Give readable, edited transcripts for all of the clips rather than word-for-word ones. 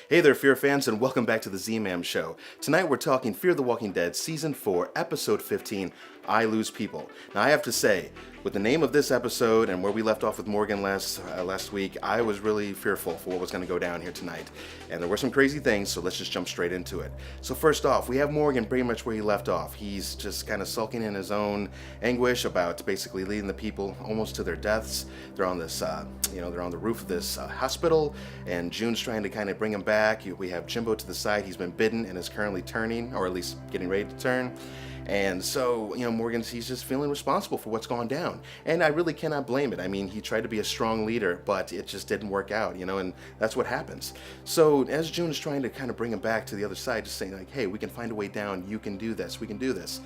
Hey there, Fear fans, and welcome back to the Z-Man Show. Tonight we're talking Fear the Walking Dead Season 4, Episode 15, I Lose People. Now I have to say, with the name of this episode and where we left off with Morgan last week, I was really fearful for what was going to go down here tonight. And there were some crazy things, so let's just jump straight into it. So first off, we have Morgan pretty much where he left off. He's just kind of sulking in his own anguish about basically leading the people almost to their deaths. They're on this, they're on the roof of this hospital, and June's trying to kind of bring him back. We have Jimbo to the side. He's been bitten and is currently turning, or at least getting ready to turn. And so, he's just feeling responsible for what's gone down. And I really cannot blame it. I mean, he tried to be a strong leader, but it just didn't work out, and that's what happens. So as June's trying to kind of bring him back to the other side, just saying like, hey, we can find a way down. You can do this. We can do this.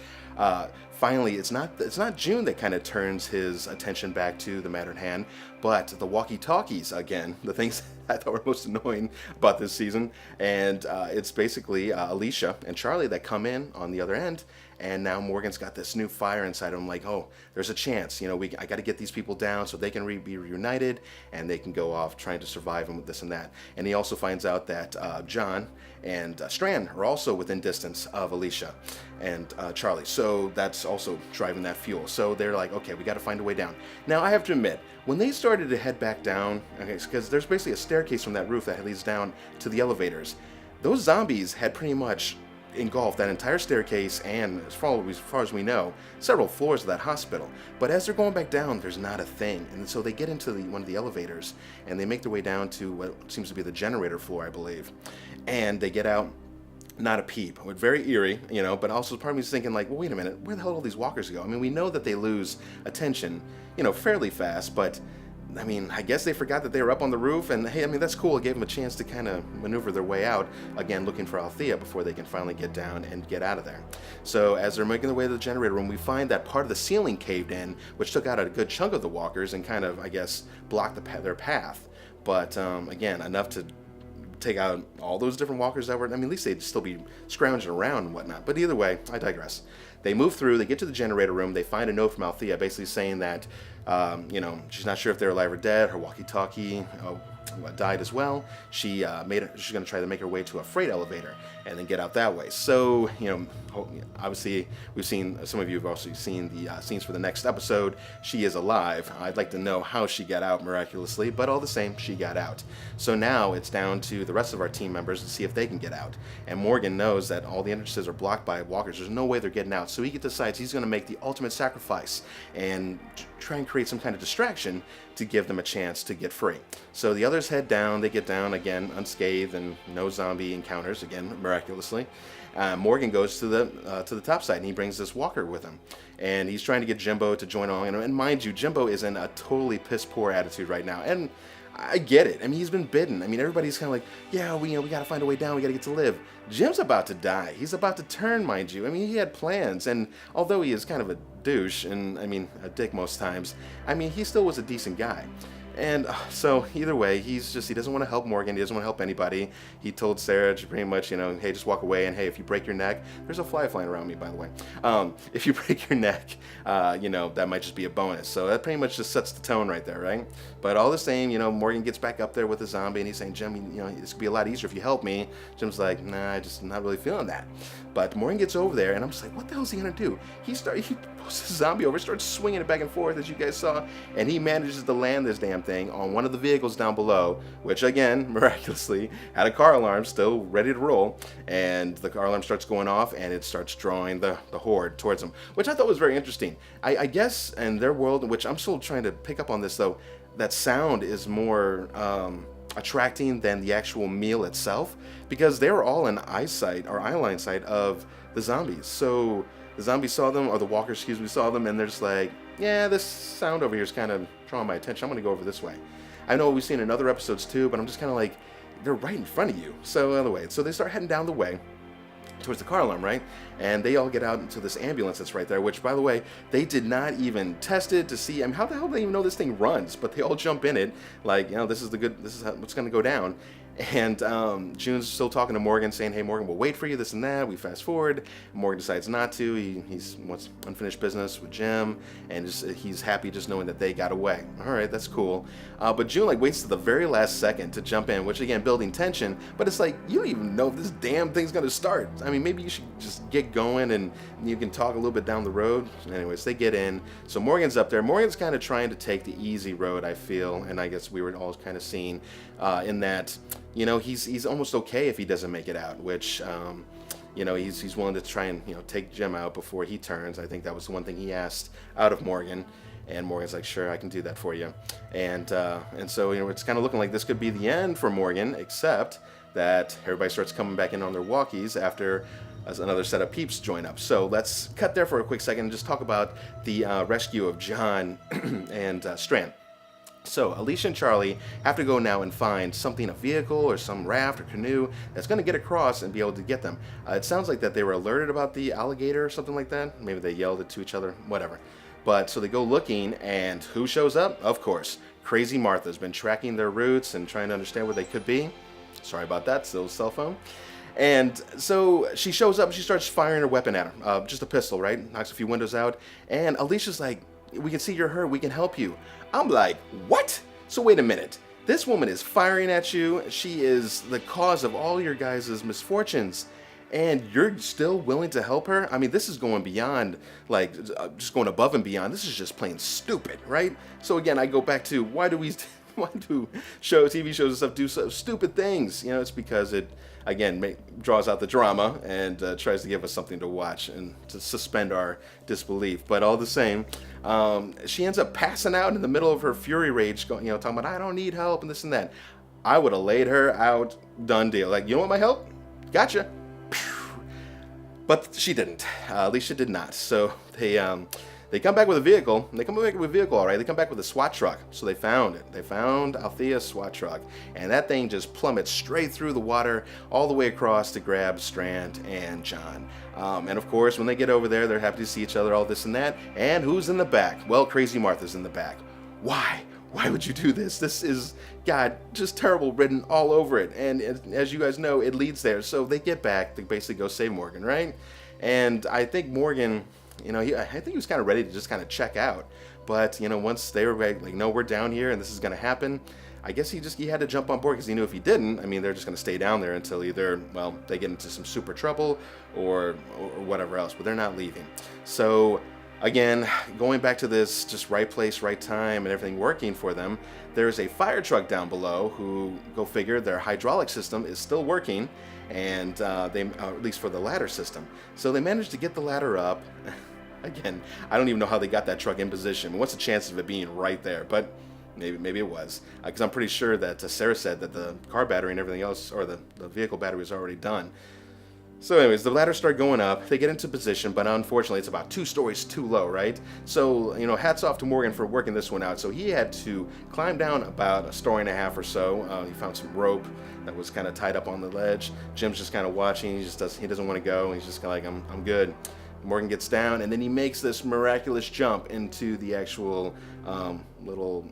Finally, it's not June that kind of turns his attention back to the matter at hand, but the walkie-talkies again, the things I thought were most annoying about this season. And it's basically Alicia and Charlie that come in on the other end. And now Morgan's got this new fire inside him. Like, oh, there's a chance. I got to get these people down so they can be reunited and they can go off trying to survive and with this and that. And he also finds out that John and Strand are also within distance of Alicia and Charlie. So that's also driving that fuel. So they're like, okay, we got to find a way down. Now, I have to admit, when they started to head back down, because there's basically a staircase from that roof that leads down to the elevators, those zombies had pretty much engulfed that entire staircase and, as far as we know, several floors of that hospital. But as they're going back down, there's not a thing. And so they get into one of the elevators and they make their way down to what seems to be the generator floor, I believe. And they get out, not a peep. Very eerie, but also part of me is thinking like, well, wait a minute, where the hell did all these walkers go? I mean, we know that they lose attention, fairly fast, but I mean, I guess they forgot that they were up on the roof, and hey, I mean, that's cool. It gave them a chance to kind of maneuver their way out, again, looking for Althea before they can finally get down and get out of there. So as they're making their way to the generator room, we find that part of the ceiling caved in, which took out a good chunk of the walkers and kind of, I guess, blocked their path. But again, enough to take out all those different walkers that were, I mean, at least they'd still be scrounging around and whatnot. But either way, I digress. They move through, they get to the generator room, they find a note from Althea basically saying that, she's not sure if they're alive or dead. Her walkie-talkie died as well. She's going to try to make her way to a freight elevator and then get out that way. So, obviously, we've seen, some of you have also seen the scenes for the next episode. She is alive. I'd like to know how she got out miraculously, but all the same, she got out. So now it's down to the rest of our team members to see if they can get out. And Morgan knows that all the entrances are blocked by walkers. There's no way they're getting out. So he decides he's going to make the ultimate sacrifice and try and create some kind of distraction to give them a chance to get free. So the others head down. They get down again unscathed and no zombie encounters again miraculously. Morgan goes to the top side and he brings this walker with him, and he's trying to get Jimbo to join on. And mind you, Jimbo is in a totally piss poor attitude right now, and I get it. I mean, he's been bitten. I mean, everybody's kind of like, yeah, we got to find a way down. We got to get to live. Jim's about to die. He's about to turn, mind you. I mean, he had plans, and although he is kind of a douche and a dick most times, he still was a decent guy. And so either way, he doesn't want to help Morgan. He doesn't want to help anybody. He told Sarah to pretty much, hey, just walk away. And hey, if you break your neck, there's a fly flying around me, by the way. If you break your neck, that might just be a bonus. So that pretty much just sets the tone right there, right? But all the same, Morgan gets back up there with the zombie and he's saying, Jim, this could be a lot easier if you help me. Jim's like, nah, I just not really feeling that. But Morgan gets over there and I'm just like, what the hell is he gonna do? He pulls the zombie over, starts swinging it back and forth as you guys saw, and he manages to land this damn thing on one of the vehicles down below, which again, miraculously, had a car alarm still ready to roll, and the car alarm starts going off and it starts drawing the horde towards them, which I thought was very interesting. I guess in their world, which I'm still trying to pick up on this though, that sound is more attracting than the actual meal itself, because they were all in eyesight or eye line sight of the zombies. So the zombies saw them, or the walkers, saw them, and they're just like, yeah, this sound over here is kind of drawing my attention. I'm going to go over this way. I know we've seen in other episodes too, but I'm just kind of like, they're right in front of you. So anyway, so they start heading down the way towards the car alarm, right? And they all get out into this ambulance that's right there, which, by the way, they did not even test it to see, how the hell do they even know this thing runs? But they all jump in it, like, this is what's going to go down. And June's still talking to Morgan, saying, hey, Morgan, we'll wait for you, this and that. We fast forward. Morgan decides not to. He wants unfinished business with Jim, and he's happy just knowing that they got away. All right, that's cool. But June waits to the very last second to jump in, which again, building tension. But it's like, you don't even know if this damn thing's going to start. I mean, maybe you should just get going and you can talk a little bit down the road. Anyways, they get in. So Morgan's up there. Morgan's kind of trying to take the easy road, I feel. And I guess we were all kind of seeing in that, he's almost okay if he doesn't make it out, which, he's willing to try and, take Jim out before he turns. I think that was the one thing he asked out of Morgan. And Morgan's like, sure, I can do that for you. And so, it's kind of looking like this could be the end for Morgan, except that everybody starts coming back in on their walkies after another set of peeps join up. So let's cut there for a quick second and just talk about the rescue of John and Strand. So Alicia and Charlie have to go now and find something, a vehicle or some raft or canoe that's going to get across and be able to get them. It sounds like that they were alerted about the alligator or something like that. Maybe they yelled it to each other, whatever. But so they go looking, and who shows up? Of course, Crazy Martha's been tracking their routes and trying to understand where they could be. Sorry about that, still a cell phone. And so she shows up and she starts firing her weapon at her. Just a pistol, right? Knocks a few windows out. And Alicia's like, we can see you're hurt, we can help you. I'm like, what? So wait a minute. This woman is firing at you. She is the cause of all your guys' misfortunes. And you're still willing to help her? I mean, this is going beyond, just going above and beyond. This is just plain stupid, right? So again, I go back to, why do TV shows and stuff do so stupid things? It's because it, again, draws out the drama and tries to give us something to watch and to suspend our disbelief. But all the same, she ends up passing out in the middle of her fury rage, talking about, I don't need help and this and that. I would have laid her out, done deal. Like, you want my help? Gotcha. But she didn't. Alicia did not. So they come back with a vehicle. They come back with a vehicle, all right. They come back with a SWAT truck. So they found it. They found Althea's SWAT truck. And that thing just plummets straight through the water all the way across to grab Strand and John. And of course, when they get over there, they're happy to see each other, all this and that. And who's in the back? Well, Crazy Martha's in the back. Why? Why would you do this? This is, God, just terrible written all over it. And as you guys know, it leads there. So they get back to basically go save Morgan, right? And I think Morgan, I think he was kind of ready to just kind of check out. But, once they were like, no, we're down here and this is going to happen, I guess he had to jump on board because he knew if he didn't, I mean, they're just going to stay down there until either, well, they get into some super trouble or whatever else. But they're not leaving. So again, going back to this just right place, right time, and everything working for them, there's a fire truck down below who, go figure, their hydraulic system is still working, and they, at least for the ladder system. So they managed to get the ladder up. Again, I don't even know how they got that truck in position. What's the chance of it being right there? But maybe it was. Because I'm pretty sure that Sarah said that the car battery and everything else, or the vehicle battery was already done. So anyways, the ladders start going up, they get into position, but unfortunately it's about 2 stories too low, right? So, hats off to Morgan for working this one out. So he had to climb down about 1.5 stories or so. He found some rope that was kind of tied up on the ledge. Jim's just kind of watching, he doesn't want to go, he's just kind of like, I'm good. Morgan gets down, and then he makes this miraculous jump into the actual little,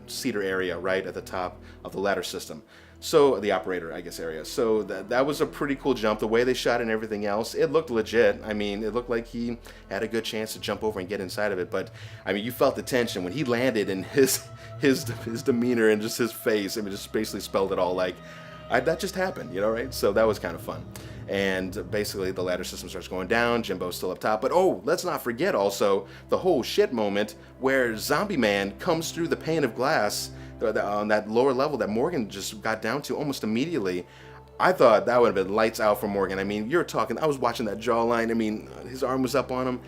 cedar area right at the top of the ladder system. So, the operator, I guess, area. So, that was a pretty cool jump. The way they shot and everything else, it looked legit. I mean, it looked like he had a good chance to jump over and get inside of it. But, I mean, you felt the tension when he landed, and his demeanor and just his face, I mean, just basically spelled it all like, that just happened, right? So, that was kind of fun. And basically, the ladder system starts going down. Jimbo's still up top. But, let's not forget also the whole shit moment where Zombie Man comes through the pane of glass on that lower level that Morgan just got down to almost immediately. I thought that would have been lights out for Morgan. I mean, I was watching that jawline. I mean, his arm was up on him.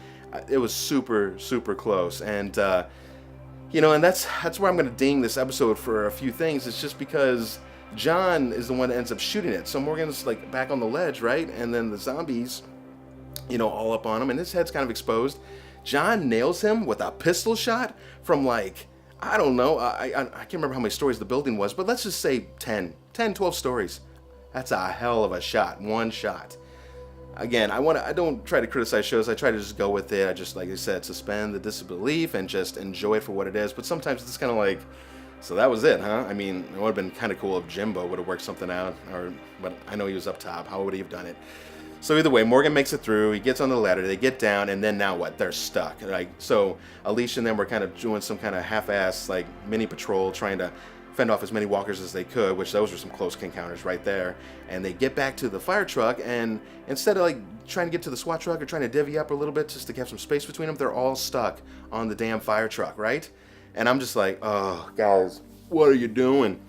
It was super, super close. And, and that's where I'm going to ding this episode for a few things. It's just because John is the one that ends up shooting it. So Morgan's back on the ledge, right? And then the zombies, all up on him, and his head's kind of exposed. John nails him with a pistol shot from I don't know, I can't remember how many stories the building was, but let's just say 10, 12 stories. That's a hell of a shot, one shot. Again, I don't try to criticize shows, I try to just go with it. I just, like I said, suspend the disbelief and just enjoy it for what it is. But sometimes it's kind of like, So that was it, huh? I mean, it would have been kind of cool if Jimbo would have worked something out, but I know he was up top. How would he have done it? So either way, Morgan makes it through. He gets on the ladder. They get down, and then now what? They're stuck. Like, so Alicia and them were kind of doing some kind of half-ass like mini patrol, trying to fend off as many walkers as they could, which those were some close encounters right there. And they get back to the fire truck, and instead of like trying to get to the SWAT truck or trying to divvy up a little bit just to have some space between them, they're all stuck on the damn fire truck, right? And I'm just like, oh, guys, what are you doing?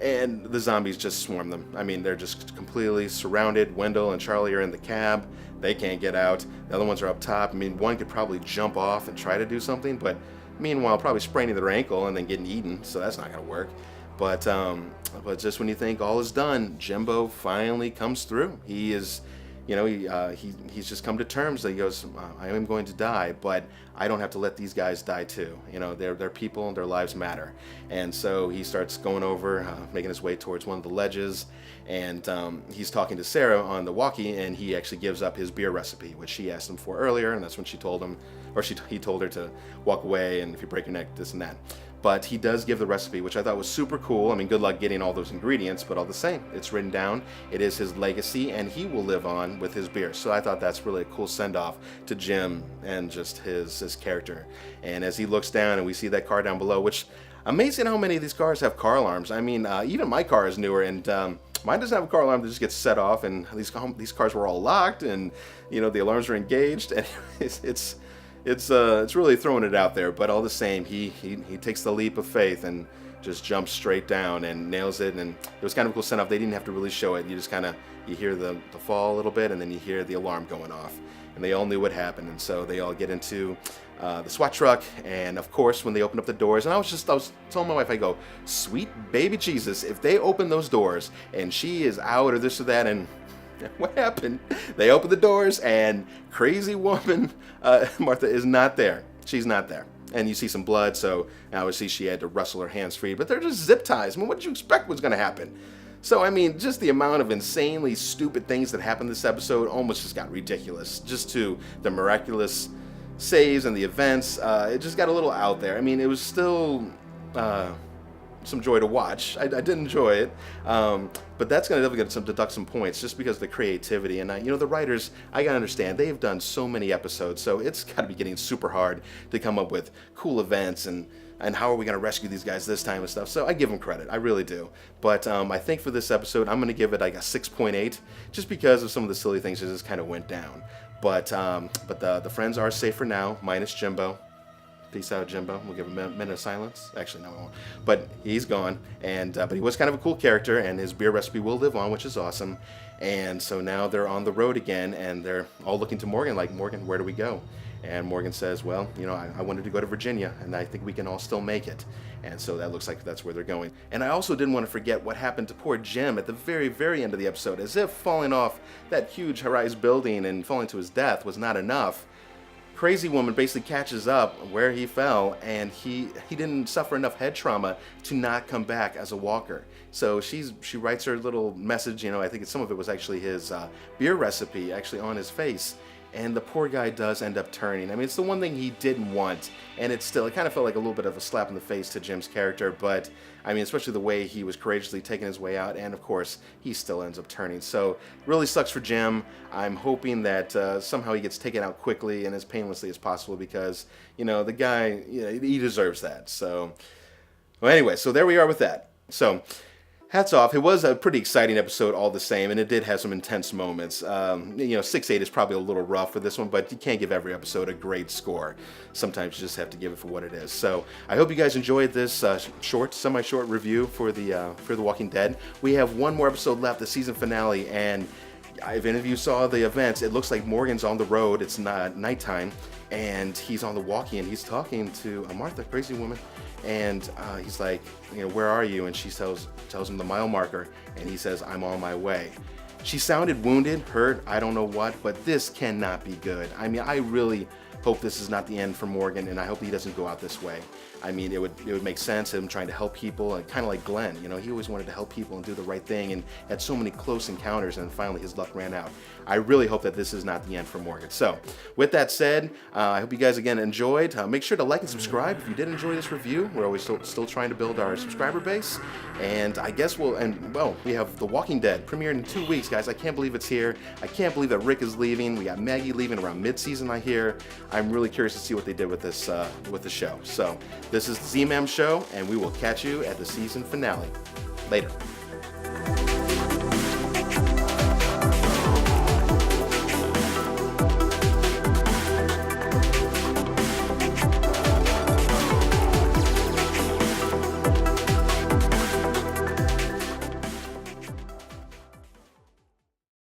And the zombies just swarm them. I mean, they're just completely surrounded. Wendell and Charlie are in the cab. They can't get out. The other ones are up top. I mean, one could probably jump off and try to do something, but meanwhile, probably spraining their ankle and then getting eaten, so that's not going to work. But just when you think all is done, Jimbo finally comes through. He is, he's just come to terms that he goes, I am going to die, but I don't have to let these guys die too. They're people and their lives matter. And so he starts going over, making his way towards one of the ledges, and he's talking to Sarah on the walkie, and he actually gives up his beer recipe, which she asked him for earlier, and that's when she told him, or he told her to walk away, and if you break your neck, this and that. But he does give the recipe, which I thought was super cool. I mean, good luck getting all those ingredients, but all the same, it's written down. It is his legacy, and he will live on with his beer. So I thought that's really a cool send-off to Jim and just his character. And as he looks down, and we see that car down below, which, amazing how many of these cars have car alarms. I mean, even my car is newer, and mine doesn't have a car alarm that just gets set off, and these cars were all locked, and, the alarms were engaged, and it's really throwing it out there, but all the same, he takes the leap of faith and just jumps straight down and nails it. And it was kind of a cool send-off. They didn't have to really show it. You just you hear the fall a little bit, and then you hear the alarm going off. And they all knew what happened, and so they all get into the SWAT truck. And of course, when they open up the doors, and I was telling my wife, I go, sweet baby Jesus, if they open those doors and she is out or this or that, and what happened? They open the doors, and crazy woman Martha is not there. She's not there. And you see some blood, so obviously she had to wrestle her hands free. But they're just zip ties. I mean, what did you expect was going to happen? So, I mean, just the amount of insanely stupid things that happened this episode almost just got ridiculous. Just to the miraculous saves and the events, it just got a little out there. I mean, it was still some joy to watch. I did enjoy it, but that's going to definitely deduct some points just because of the creativity. And the writers, I gotta understand, they've done so many episodes, so it's got to be getting super hard to come up with cool events and how are we going to rescue these guys this time and stuff. So I give them credit, I really do. But I think for this episode, I'm going to give it like a 6.8, just because of some of the silly things that just kind of went down. But the friends are safe for now, minus Jimbo. Peace out, Jimbo. We'll give him a minute of silence. Actually, no, we won't. But he's gone. And but he was kind of a cool character, and his beer recipe will live on, which is awesome. And so now they're on the road again, and they're all looking to Morgan, like, Morgan, where do we go? And Morgan says, well, I wanted to go to Virginia, and I think we can all still make it. And so that looks like that's where they're going. And I also didn't want to forget what happened to poor Jim at the very, very end of the episode. As if falling off that huge high-rise building and falling to his death was not enough. Crazy woman basically catches up where he fell, and he didn't suffer enough head trauma to not come back as a walker. So she writes her little message, I think some of it was actually his beer recipe actually on his face. And the poor guy does end up turning. I mean, it's the one thing he didn't want, and it kind of felt like a little bit of a slap in the face to Jim's character, but, I mean, especially the way he was courageously taking his way out, and of course, he still ends up turning. So, really sucks for Jim. I'm hoping that somehow he gets taken out quickly and as painlessly as possible, because, the guy, he deserves that. So, well, anyway, so there we are with that. So, hats off. It was a pretty exciting episode all the same, and it did have some intense moments. 6.8 is probably a little rough for this one, but you can't give every episode a great score. Sometimes you just have to give it for what it is. So I hope you guys enjoyed this semi-short review for the Walking Dead. We have one more episode left, the season finale, and if any of you saw the events, it looks like Morgan's on the road. It's not nighttime, and he's on the walkie, and he's talking to Martha, crazy woman. And he's like, where are you? And she tells him the mile marker, and he says, I'm on my way. She sounded wounded, hurt, I don't know what, but this cannot be good. I mean, I really hope this is not the end for Morgan, and I hope he doesn't go out this way. I mean, it would make sense, him trying to help people, and kind of like Glenn, you know, he always wanted to help people and do the right thing, and had so many close encounters, and finally his luck ran out. I really hope that this is not the end for Morgan. So, with that said, I hope you guys again enjoyed. Make sure to like and subscribe if you did enjoy this review. We're always still trying to build our subscriber base, and I guess we have The Walking Dead premiering in 2 weeks, guys. I can't believe it's here. I can't believe that Rick is leaving. We got Maggie leaving around mid-season, I hear. I'm really curious to see what they did with this with the show. So, this is the Z-Man Show, and we will catch you at the season finale. Later.